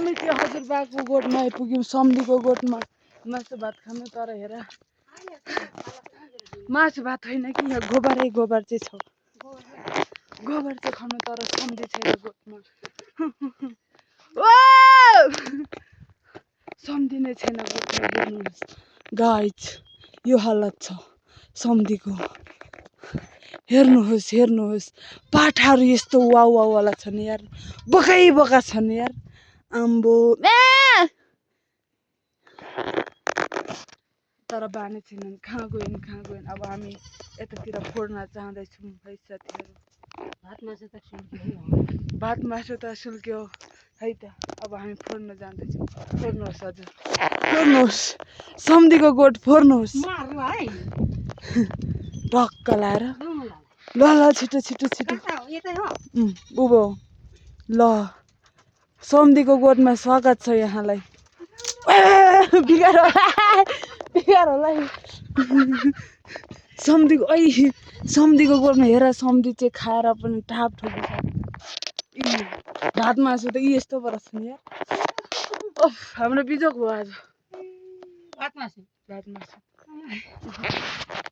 हामी त्यो हजुरबाको गोठमा आइपुग्यौँ सम्धीको गोठमा मासु भात खानु तर हेर मासु भात होइन कि यहाँ गोबर चाहिँ छ गोबर चाहिँ खानु तर सम्धी छैन गोठमा सम्धी नै छैन गोठमा हेर्नुहोस् गाइज यो हालत छ सम्धीको हेर्नुहोस् पाठाहरू यस्तो वाला छन् यार बका छन् यार आम्बो तर बानी छैनन् कहाँ गइन् अब हामी यतातिर फोड्न जाँदैछौँ है साथीहरू भात मासु त सुल्क्यो है त अब हामी फोड्न जाँदैछौँ फोड्नुहोस् हजुर फोड्नुहोस् सम्धीको गोठ फोड्नुहोस् ढक्क लाएर ल छिटो उभो ल सम्धीको गोठमा स्वागत छ यहाँलाई बिगार होला सम्धीको गोठमा हेर सम्धी चाहिँ खाएर पनि टाप ठोकिसक्यो भात मासु त यस्तो परेछ नि यार हाम्रो बिजोक भयो आज भात मासु